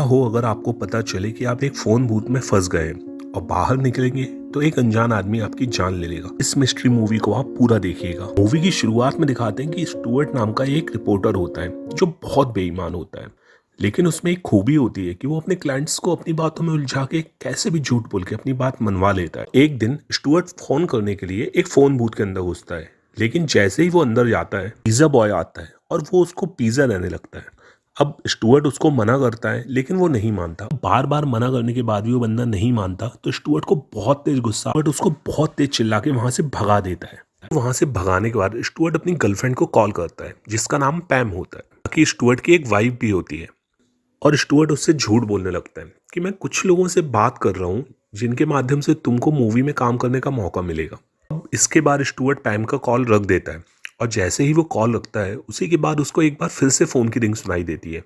हो अगर आपको पता चले कि आप एक फोन बूथ में फंस गए हैं और बाहर निकलेंगे तो एक अनजान आदमी आपकी जान ले लेगा। इस मिस्ट्री मूवी को आप पूरा देखिएगा। मूवी की शुरुआत में दिखाते हैं कि स्टुअर्ट नाम का एक रिपोर्टर होता है जो बहुत बेईमान होता है, लेकिन उसमें एक खूबी होती है कि वो अपने क्लाइंट्स को अपनी बातों में उलझा के कैसे भी झूठ बोल के अपनी बात मनवा लेता है। एक दिन स्टुअर्ट फोन करने के लिए एक फोन बूथ के अंदर घुसता है, लेकिन जैसे ही वो अंदर जाता है पिज्जा बॉय आता है और वो उसको पिज्जा देने लगता है। अब स्टुअर्ट उसको मना करता है लेकिन वो नहीं मानता। बार बार मना करने के बाद भी वो बंदा नहीं मानता तो स्टुअर्ट को बहुत तेज गुस्सा, बट उसको बहुत तेज चिल्ला के वहां से भगा देता है। वहां से भगाने के बाद स्टुअर्ट अपनी गर्लफ्रेंड को कॉल करता है जिसका नाम पैम होता है। बाकी स्टुअर्ट की एक वाइफ भी होती है और स्टुअर्ट उससे झूठ बोलने लगता है कि मैं कुछ लोगों से बात कर रहा हूँ जिनके माध्यम से तुमको मूवी में काम करने का मौका मिलेगा। अब इसके बाद स्टुअर्ट पैम का कॉल रख देता है और जैसे ही वो कॉल रखता है उसी के बाद उसको एक बार फिर से फोन की रिंग सुनाई देती है।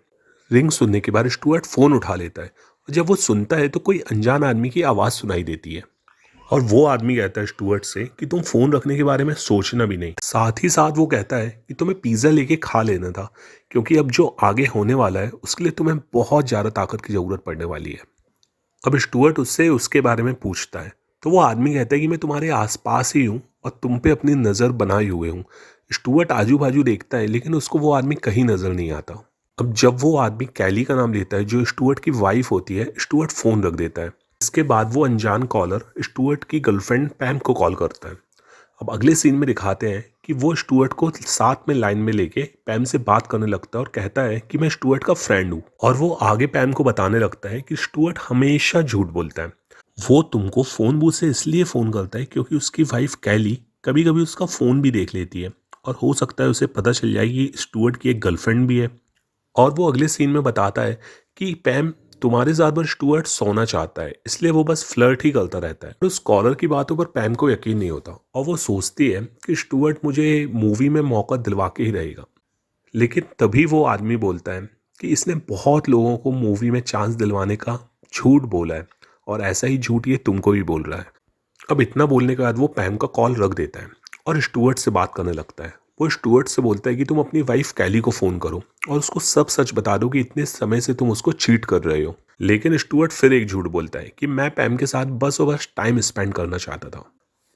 रिंग सुनने के बाद स्टुअर्ट फोन उठा लेता है और जब वो सुनता है तो कोई अनजान आदमी की आवाज़ सुनाई देती है और वो आदमी कहता है स्टुअर्ट से कि तुम फोन रखने के बारे में सोचना भी नहीं। साथ ही साथ वो कहता है कि तुम्हें पिज्ज़ा लेके खा लेना था क्योंकि अब जो आगे होने वाला है उसके लिए तुम्हें बहुत ज़्यादा ताकत की ज़रूरत पड़ने वाली है। अब स्टुअर्ट उससे उसके बारे में पूछता है तो वो आदमी कहता है कि मैं तुम्हारे आसपास ही हूँ और तुम पे अपनी नज़र बनाए हुए हूँ। स्टुअर्ट आजू बाजू देखता है लेकिन उसको वो आदमी कहीं नज़र नहीं आता। अब जब वो आदमी कैली का नाम लेता है जो स्टुअर्ट की वाइफ होती है, स्टुअर्ट फोन रख देता है। इसके बाद वो अनजान कॉलर स्टुअर्ट की गर्लफ्रेंड पैम को कॉल करता है। अब अगले सीन में दिखाते हैं कि वो स्टुअर्ट को साथ में लाइन में लेके पैम से बात करने लगता है और कहता है कि मैं स्टुअर्ट का फ्रेंड हूँ। और वो आगे पैम को बताने लगता है कि स्टुअर्ट हमेशा झूठ बोलता है। वो तुमको फोन बूथ से इसलिए फोन करता है क्योंकि उसकी वाइफ कैली कभी कभी उसका फोन भी देख लेती है और हो सकता है उसे पता चल जाए कि स्टुअर्ट की एक गर्लफ्रेंड भी है। और वो अगले सीन में बताता है कि पैम तुम्हारे साथ पर स्टुअर्ट सोना चाहता है इसलिए वो बस फ्लर्ट ही करता रहता है। उस कॉलर की बातों पर पैम को यकीन नहीं होता और वो सोचती है कि स्टुअर्ट मुझे मूवी में मौका दिलवा के ही रहेगा। लेकिन तभी वो आदमी बोलता है कि इसने बहुत लोगों को मूवी में चांस दिलवाने का झूठ बोला है और ऐसा ही झूठ ये तुमको भी बोल रहा है। अब इतना बोलने के बाद वो पैम का कॉल रख देता है और स्टुअर्ट से बात करने लगता है। वो स्टुअर्ट से बोलता है कि तुम अपनी वाइफ कैली को फ़ोन करो और उसको सब सच बता दो कि इतने समय से तुम उसको चीट कर रहे हो। लेकिन स्टुअर्ट फिर एक झूठ बोलता है कि मैं पैम के साथ बस और बस टाइम स्पेंड करना चाहता था।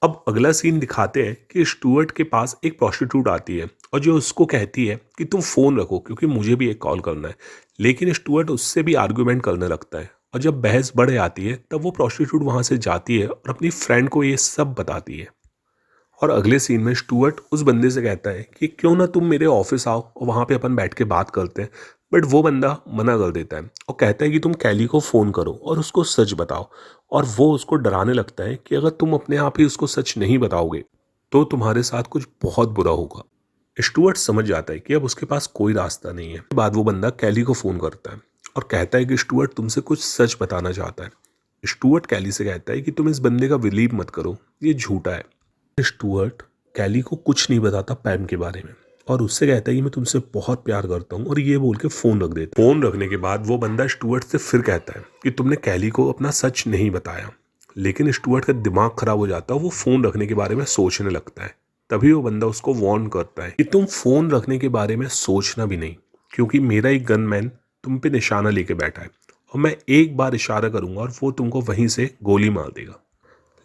अब अगला सीन दिखाते हैं कि स्टुअर्ट के पास एक प्रोस्टिट्यूट आती है और जो उसको कहती है कि तुम फ़ोन रखो क्योंकि मुझे भी एक कॉल करना है। लेकिन स्टुअर्ट उससे भी आर्गूमेंट करने लगता है और जब बहस बढ़ जाती है तब वो प्रोस्टिट्यूट वहाँ से जाती है और अपनी फ्रेंड को ये सब बताती है। और अगले सीन में स्टुअर्ट उस बंदे से कहता है कि क्यों ना तुम मेरे ऑफिस आओ और वहाँ पे अपन बैठ के बात करते हैं। बट वो बंदा मना कर देता है और कहता है कि तुम कैली को फ़ोन करो और उसको सच बताओ। और वो उसको डराने लगता है कि अगर तुम अपने आप ही उसको सच नहीं बताओगे तो तुम्हारे साथ कुछ बहुत बुरा होगा। स्टुअर्ट समझ जाता है कि अब उसके पास कोई रास्ता नहीं है। उसके बाद वो बंदा कैली को फ़ोन करता है और कहता है कि स्टुअर्ट तुमसे कुछ सच बताना चाहता है। स्टुअर्ट कैली से कहता है कि तुम इस बंदे का बिलीव मत करो, ये झूठा है। स्टुअर्ट कैली को कुछ नहीं बताता पैम के बारे में और उससे कहता है कि मैं तुमसे बहुत प्यार करता हूँ और ये बोल के फ़ोन रख देता है। फ़ोन रखने के बाद वो बंदा स्टुअर्ट से फिर कहता है कि तुमने कैली को अपना सच नहीं बताया। लेकिन स्टुअर्ट का दिमाग खराब हो जाता है, वो फ़ोन रखने के बारे में सोचने लगता है। तभी वो बंदा उसको वार्न करता है कि तुम फ़ोन रखने के बारे में सोचना भी नहीं क्योंकि मेरा एक गनमैन तुम पे निशाना लेके बैठा है और मैं एक बार इशारा करूंगा और वो तुमको वहीं से गोली मार देगा।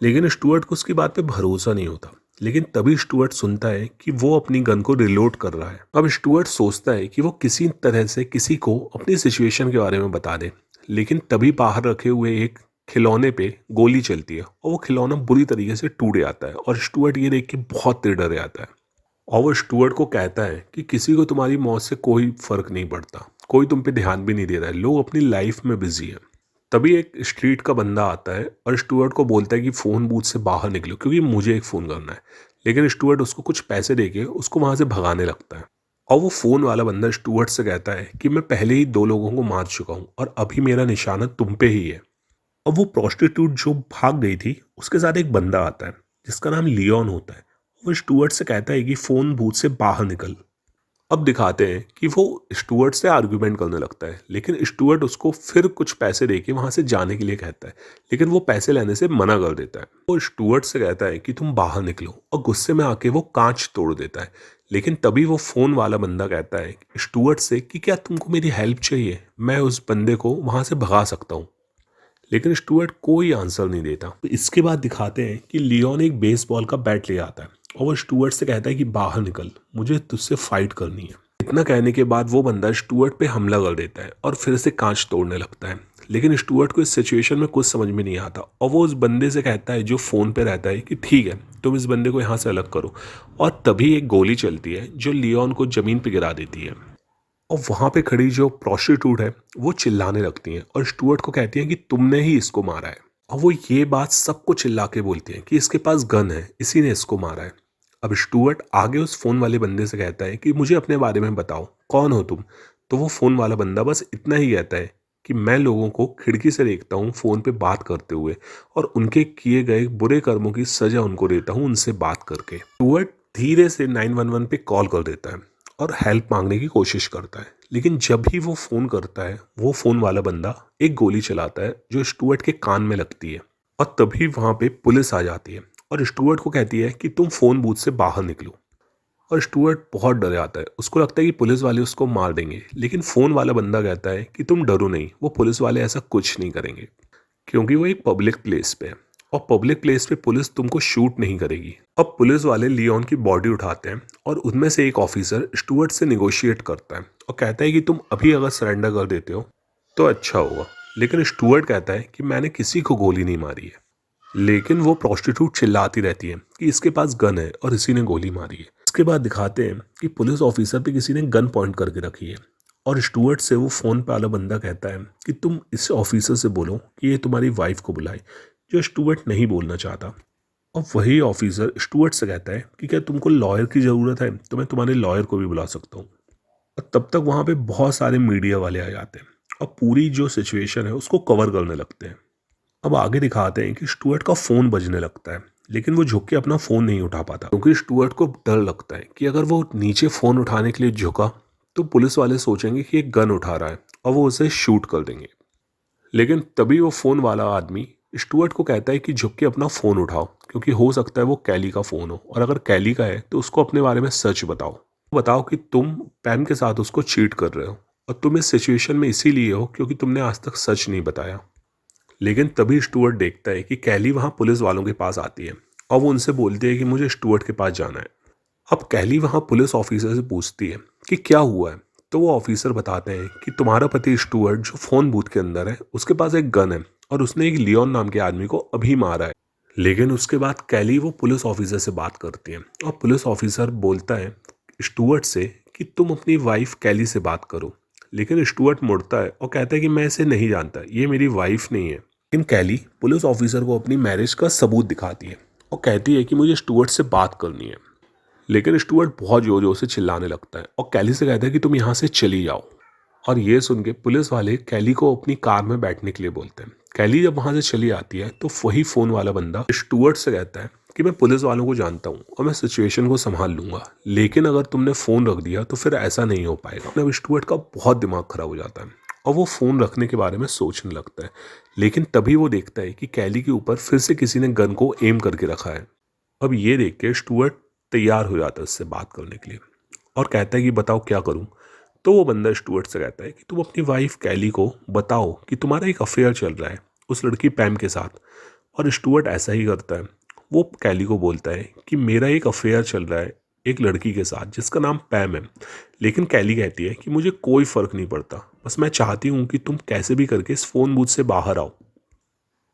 लेकिन स्टुअर्ट को उसकी बात पे भरोसा नहीं होता। लेकिन तभी स्टुअर्ट सुनता है कि वो अपनी गन को रिलोड कर रहा है। अब स्टुअर्ट सोचता है कि वो किसी तरह से किसी को अपनी सिचुएशन के बारे में बता दे। लेकिन तभी बाहर रखे हुए एक खिलौने पे गोली चलती है और वो खिलौना बुरी तरीके से टूट जाता है और स्टुअर्ट ये देख के बहुत तेज डर जाता है। और वो स्टुअर्ट को कहता है कि किसी को तुम्हारी मौत से कोई फर्क नहीं पड़ता, कोई तुम पे ध्यान भी नहीं दे रहा है, लोग अपनी लाइफ में बिजी है। तभी एक स्ट्रीट का बंदा आता है और स्टुअर्ट को बोलता है कि फ़ोन बूथ से बाहर निकलो क्योंकि मुझे एक फ़ोन करना है। लेकिन स्टुअर्ट उसको कुछ पैसे देके उसको वहाँ से भगाने लगता है। और वो फ़ोन वाला बंदा स्टुअर्ट से कहता है कि मैं पहले ही 2 लोगों को मार चुका हूँ और अभी मेरा निशाना तुम पे ही है। और वो प्रोस्टिट्यूट जो भाग गई थी उसके साथ एक बंदा आता है जिसका नाम लियोन होता है। वो स्टुअर्ट से कहता है कि फ़ोन बूथ से बाहर निकल। अब दिखाते हैं कि वो स्टुअर्ट से आर्गुमेंट करने लगता है लेकिन स्टुअर्ट उसको फिर कुछ पैसे देके वहां से जाने के लिए कहता है। लेकिन वो पैसे लेने से मना कर देता है। वो स्टुअर्ट से कहता है कि तुम बाहर निकलो और गुस्से में आके वो कांच तोड़ देता है। लेकिन तभी वो फोन वाला बंदा कहता है स्टुअर्ट से कि क्या तुमको मेरी हेल्प चाहिए, मैं उस बंदे को वहां से भगा सकता हूँ। लेकिन स्टुअर्ट कोई आंसर नहीं देता। तो इसके बाद दिखाते हैं कि लियोन एक बेसबॉल का बैट ले आता है और वो स्टुअर्ट से कहता है कि बाहर निकल, मुझे तुझसे फाइट करनी है। इतना कहने के बाद वो बंदा स्टुअर्ट पे हमला कर देता है और फिर से कांच तोड़ने लगता है। लेकिन स्टुअर्ट को इस सिचुएशन में कुछ समझ में नहीं आता और वो उस बंदे से कहता है जो फ़ोन पे रहता है कि ठीक है, तुम इस बंदे को यहाँ से अलग करो। और तभी एक गोली चलती है जो लियोन को ज़मीन पे गिरा देती है। और वहाँ पे खड़ी जो प्रोस्टिट्यूट है वो चिल्लाने लगती हैं और स्टुअर्ट को कहती हैं कि तुमने ही इसको मारा है। और वो ये बात सबको चिल्ला के बोलती हैं कि इसके पास गन है, इसी ने इसको मारा है। अब स्टुअर्ट आगे उस फोन वाले बंदे से कहता है कि मुझे अपने बारे में बताओ, कौन हो तुम। तो वो फोन वाला बंदा बस इतना ही कहता है कि मैं लोगों को खिड़की से देखता हूँ फोन पे बात करते हुए और उनके किए गए बुरे कर्मों की सजा उनको देता हूँ उनसे बात करके। स्टुअर्ट धीरे से 911 पे कॉल कर देता है और हेल्प मांगने की कोशिश करता है। लेकिन जब भी वो फ़ोन करता है वो फ़ोन वाला बंदा एक गोली चलाता है जो स्टुअर्ट के कान में लगती है। और तभी वहाँ पे पुलिस आ जाती है और स्टुअर्ट को कहती है कि तुम फ़ोन बूथ से बाहर निकलो। और स्टुअर्ट बहुत डर जाता है, उसको लगता है कि पुलिस वाले उसको मार देंगे। लेकिन फ़ोन वाला बंदा कहता है कि तुम डरो नहीं, वो पुलिस वाले ऐसा कुछ नहीं करेंगे क्योंकि वो एक पब्लिक प्लेस पे है और पब्लिक प्लेस पे पुलिस तुमको शूट नहीं करेगी। अब पुलिस वाले लियोन की बॉडी उठाते हैं और उनमें से एक ऑफिसर स्टुअर्ट से निगोशिएट करता है और कहता है कि तुम अभी अगर सरेंडर कर देते हो तो अच्छा होगा। लेकिन स्टुअर्ट कहता है कि मैंने किसी को गोली नहीं मारी है। लेकिन वो प्रोस्टिट्यूट चिल्लाती रहती है कि इसके पास गन है और इसी ने गोली मारी है। इसके बाद दिखाते हैं कि पुलिस ऑफिसर पे किसी ने गन पॉइंट करके रखी है और स्टुअर्ट से वो फ़ोन पे वाला बंदा कहता है कि तुम इस ऑफिसर से बोलो कि ये तुम्हारी वाइफ को बुलाए, जो स्टुअर्ट नहीं बोलना चाहता। और वही ऑफिसर स्टुअर्ट से कहता है कि क्या तुमको लॉयर की ज़रूरत है, तो मैं तुम्हारे लॉयर को भी बुला सकता हूँ। और तब तक वहाँ पे बहुत सारे मीडिया वाले आ जाते हैं और पूरी जो सिचुएशन है उसको कवर करने लगते हैं। अब आगे दिखाते हैं कि स्टुअर्ट का फ़ोन बजने लगता है लेकिन वो झुक के अपना फ़ोन नहीं उठा पाता क्योंकि स्टुअर्ट को डर लगता है कि अगर वो नीचे फ़ोन उठाने के लिए झुका तो पुलिस वाले सोचेंगे कि एक गन उठा रहा है और वो उसे शूट कर देंगे। लेकिन तभी वो फ़ोन वाला आदमी स्टुअर्ट को कहता है कि झुक के अपना फ़ोन उठाओ क्योंकि हो सकता है वो कैली का फ़ोन हो, और अगर कैली का है तो उसको अपने बारे में सच बताओ। बताओ कि तुम पैम के साथ उसको चीट कर रहे हो और तुम इस सिचुएशन में इसीलिए हो क्योंकि तुमने आज तक सच नहीं बताया। लेकिन तभी स्टुअर्ट देखता है कि कैली वहाँ पुलिस वालों के पास आती है और वो उनसे बोलती है कि मुझे स्टुअर्ट के पास जाना है। अब कैली वहाँ पुलिस ऑफिसर से पूछती है कि क्या हुआ है। तो वो ऑफिसर बताते हैं कि तुम्हारा पति स्टुअर्ट जो फ़ोन बूथ के अंदर है उसके पास एक गन है और उसने एक लियोन नाम के आदमी को अभी मारा है। लेकिन उसके बाद कैली वो पुलिस ऑफिसर से बात करती है और पुलिस ऑफिसर बोलता है स्टुअर्ट से कि तुम अपनी वाइफ कैली से बात करो। लेकिन स्टुअर्ट मुड़ता है और कहता है कि मैं इसे नहीं जानता, ये मेरी वाइफ नहीं है। लेकिन कैली पुलिस ऑफिसर को अपनी मैरिज का सबूत दिखाती है और कहती है कि मुझे स्टुअर्ट से बात करनी है। लेकिन स्टुअर्ट बहुत जोर जोर से चिल्लाने लगता है और कैली से कहता है कि तुम यहाँ से चली जाओ। और ये सुन के पुलिस वाले कैली को अपनी कार में बैठने के लिए बोलते हैं। कैली जब वहाँ से चली आती है तो वही फ़ोन वाला बंदा स्टुअर्ट से कहता है कि मैं पुलिस वालों को जानता हूँ और मैं सिचुएशन को संभाल लूंगा, लेकिन अगर तुमने फ़ोन रख दिया तो फिर ऐसा नहीं हो पाएगा। अब स्टुअर्ट का बहुत दिमाग खराब हो जाता है और वो फ़ोन रखने के बारे में सोचने लगता है। लेकिन तभी वो देखता है कि कैली के ऊपर फिर से किसी ने गन को एम करके रखा है। अब ये देख के स्टुअर्ट तैयार हो जाता है उससे बात करने के लिए और कहता है कि बताओ क्या करूं। तो वो बंदा स्टुअर्ट से कहता है कि तुम अपनी वाइफ कैली को बताओ कि तुम्हारा एक अफेयर चल रहा है उस लड़की पैम के साथ। और स्टुअर्ट ऐसा ही करता है, वो कैली को बोलता है कि मेरा एक अफेयर चल रहा है एक लड़की के साथ जिसका नाम पैम है। लेकिन कैली कहती है कि मुझे कोई फ़र्क नहीं पड़ता, बस मैं चाहती हूँ कि तुम कैसे भी करके इस फ़ोन बूथ से बाहर आओ।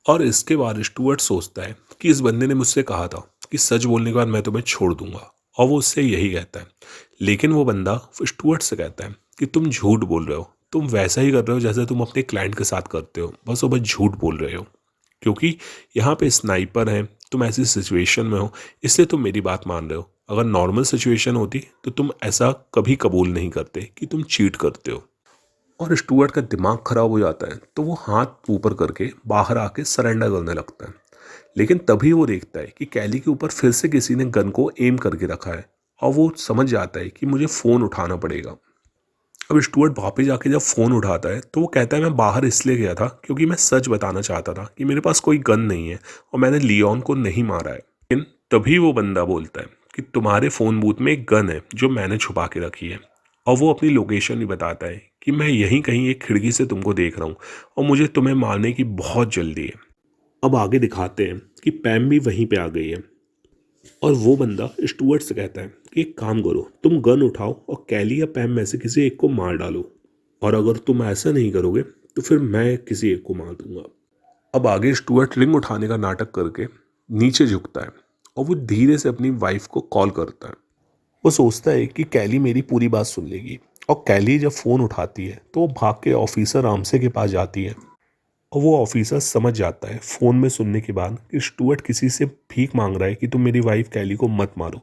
और इसके बाद स्टुअर्ट सोचता है कि इस बंदे ने मुझसे कहा था कि सच बोलने के बाद मैं तुम्हें छोड़ दूंगा, और वो उससे यही कहता है। लेकिन वो बंदा स्टुअर्ट से कहता है कि तुम झूठ बोल रहे हो, तुम वैसा ही कर रहे हो जैसे तुम अपने क्लाइंट के साथ करते हो, बस वो बस झूठ बोल रहे हो क्योंकि यहाँ पे स्नाइपर है, तुम ऐसी सिचुएशन में हो इसलिए तुम मेरी बात मान रहे हो। अगर नॉर्मल सिचुएशन होती तो तुम ऐसा कभी कबूल नहीं करते कि तुम चीट करते हो। और स्टुअर्ट का दिमाग खराब हो जाता है तो वो हाथ ऊपर करके बाहर आके सरेंडर करने लगता है। लेकिन तभी वो देखता है कि कैली के ऊपर फिर से किसी ने गन को एम करके रखा है और वो समझ जाता है कि मुझे फ़ोन उठाना पड़ेगा। अब स्टुअर्ट वापस जाके जब फ़ोन उठाता है तो वो कहता है मैं बाहर इसलिए गया था क्योंकि मैं सच बताना चाहता था कि मेरे पास कोई गन नहीं है और मैंने लियोन को नहीं मारा है। लेकिन तभी वो बंदा बोलता है कि तुम्हारे फ़ोन बूथ में एक गन है जो मैंने छुपा के रखी है, और वो अपनी लोकेशन भी बताता है कि मैं यहीं कहीं एक खिड़की से तुमको देख रहा हूँ और मुझे तुम्हें मारने की बहुत जल्दी है। अब आगे दिखाते हैं कि पैम भी वहीं पे आ गई है और वो बंदा स्टुअर्ट से कहता है कि एक काम करो, तुम गन उठाओ और कैली या पैम में से किसी एक को मार डालो, और अगर तुम ऐसा नहीं करोगे तो फिर मैं किसी एक को मार दूंगा। अब आगे स्टुअर्ट रिंग उठाने का नाटक करके नीचे झुकता है और वो धीरे से अपनी वाइफ को कॉल करता है। वो सोचता है कि कैली मेरी पूरी बात सुन लेगी, और कैली जब फ़ोन उठाती है तो वो भाग के ऑफिसर रामसे के पास जाती है, और वो ऑफिसर समझ जाता है फ़ोन में सुनने के बाद कि स्टुअर्ट किसी से भीख मांग रहा है कि तुम मेरी वाइफ कैली को मत मारो।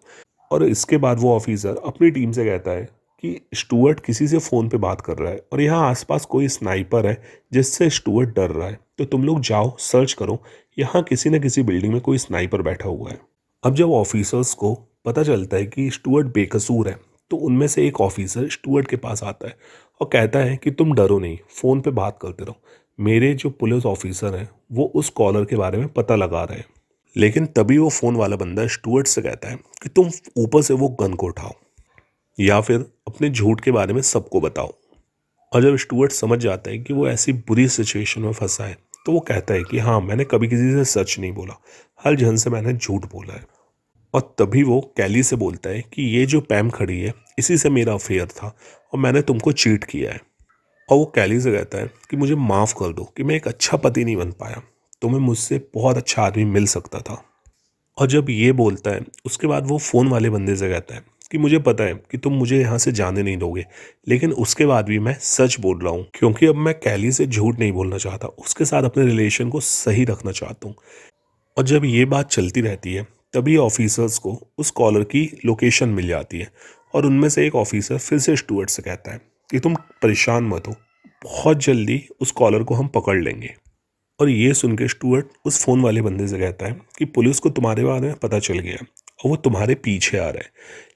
और इसके बाद वो ऑफिसर अपनी टीम से कहता है कि स्टुअर्ट किसी से फ़ोन पे बात कर रहा है और यहाँ आसपास कोई स्नाइपर है जिससे स्टुअर्ट डर रहा है, तो तुम लोग जाओ सर्च करो, यहाँ किसी न किसी बिल्डिंग में कोई स्नाइपर बैठा हुआ है। अब जब ऑफिसर्स को पता चलता है कि स्टुअर्ट बेकसूर है, तो उनमें से एक ऑफिसर स्टुअर्ट के पास आता है और कहता है कि तुम डरो नहीं, फ़ोन पे बात करते रहो, मेरे जो पुलिस ऑफिसर हैं वो उस कॉलर के बारे में पता लगा रहे हैं। लेकिन तभी वो फ़ोन वाला बंदा स्टुअर्ट से कहता है कि तुम ऊपर से वो गन को उठाओ या फिर अपने झूठ के बारे में सबको बताओ। और जब स्टुअर्ट समझ जाता है कि वो ऐसी बुरी सिचुएशन में फंसा है, तो वो कहता है कि हाँ, मैंने कभी किसी से सच नहीं बोला, हर जन से मैंने झूठ बोला है। और तभी वो कैली से बोलता है कि ये जो पैम खड़ी है इसी से मेरा अफेयर था और मैंने तुमको चीट किया है। और वो कैली से कहता है कि मुझे माफ़ कर दो कि मैं एक अच्छा पति नहीं बन पाया, तुम्हें मुझसे बहुत अच्छा आदमी मिल सकता था। और जब ये बोलता है उसके बाद वो फ़ोन वाले बंदे से कहता है कि मुझे पता है कि तुम मुझे यहाँ से जाने नहीं दोगे, लेकिन उसके बाद भी मैं सच बोल रहा हूँ क्योंकि अब मैं कैली से झूठ नहीं बोलना चाहता, उसके साथ अपने रिलेशन को सही रखना चाहता हूँ। और जब ये बात चलती रहती है तभी ऑफिसर्स को उस कॉलर की लोकेशन मिल जाती है, और उनमें से एक ऑफिसर फिर से स्टुअर्ट से कहता है कि तुम परेशान मत हो, बहुत जल्दी उस कॉलर को हम पकड़ लेंगे। और ये सुन के स्टुअर्ट उस फ़ोन वाले बंदे से कहता है कि पुलिस को तुम्हारे बारे में पता चल गया और वो तुम्हारे पीछे आ रहा है।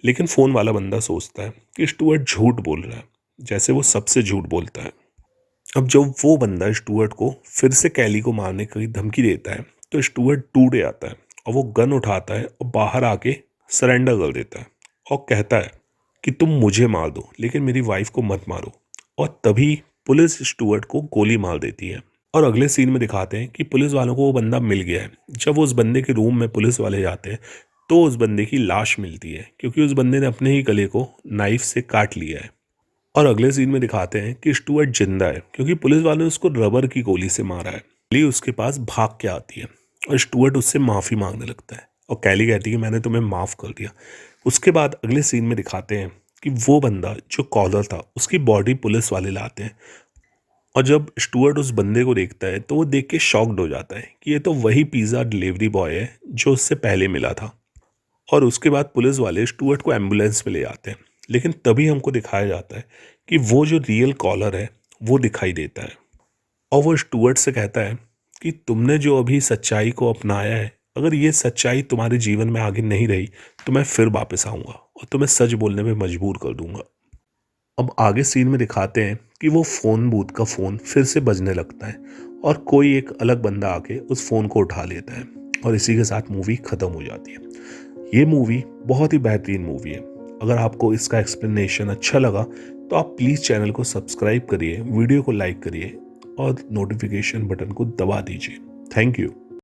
लेकिन फ़ोन वाला बंदा सोचता है कि स्टुअर्ट झूठ बोल रहा है, जैसे वो सबसे झूठ बोलता है। अब जब वो बंदा स्टुअर्ट को फिर से कैली को मारने की धमकी देता है, तो स्टुअर्ट टूट जाता है और वो गन उठाता है और बाहर आके सरेंडर कर देता है और कहता है कि तुम मुझे मार दो लेकिन मेरी वाइफ को मत मारो। और तभी पुलिस स्टुअर्ट को गोली मार देती है। और अगले सीन में दिखाते हैं कि पुलिस वालों को वो बंदा मिल गया है। जब वो उस बंदे के रूम में पुलिस वाले जाते हैं तो उस बंदे की लाश मिलती है, क्योंकि उस बंदे ने अपने ही गले को नाइफ से काट लिया है। और अगले सीन में दिखाते हैं कि स्टुअर्ट जिंदा है क्योंकि पुलिस वालों ने उसको रबर की गोली से मारा है। कैली उसके पास भाग के आती है और स्टुअर्ट उससे माफ़ी मांगने लगता है और कैली कहती है कि मैंने तुम्हें माफ़ कर दिया। उसके बाद अगले सीन में दिखाते हैं कि वो बंदा जो कॉलर था उसकी बॉडी पुलिस वाले लाते हैं, और जब स्टुअर्ट उस बंदे को देखता है तो वो देख के शॉक्ड हो जाता है कि ये तो वही पिज़्ज़ा डिलीवरी बॉय है जो उससे पहले मिला था। और उसके बाद पुलिस वाले स्टुअर्ट को एम्बुलेंस में ले आते हैं, लेकिन तभी हमको दिखाया जाता है कि वो जो रियल कॉलर है वो दिखाई देता है। और वो स्टुअर्ट से कहता है कि तुमने जो अभी सच्चाई को अपनाया है, अगर ये सच्चाई तुम्हारे जीवन में आगे नहीं रही तो मैं फिर वापस आऊँगा और तुम्हें सच बोलने में मजबूर कर दूंगा। अब आगे सीन में दिखाते हैं कि वो फ़ोन बूथ का फ़ोन फिर से बजने लगता है और कोई एक अलग बंदा आके उस फ़ोन को उठा लेता है, और इसी के साथ मूवी ख़त्म हो जाती है। ये मूवी बहुत ही बेहतरीन मूवी है। अगर आपको इसका एक्सप्लेनेशन अच्छा लगा तो आप प्लीज़ चैनल को सब्सक्राइब करिए, वीडियो को लाइक करिए और नोटिफिकेशन बटन को दबा दीजिए। Thank you.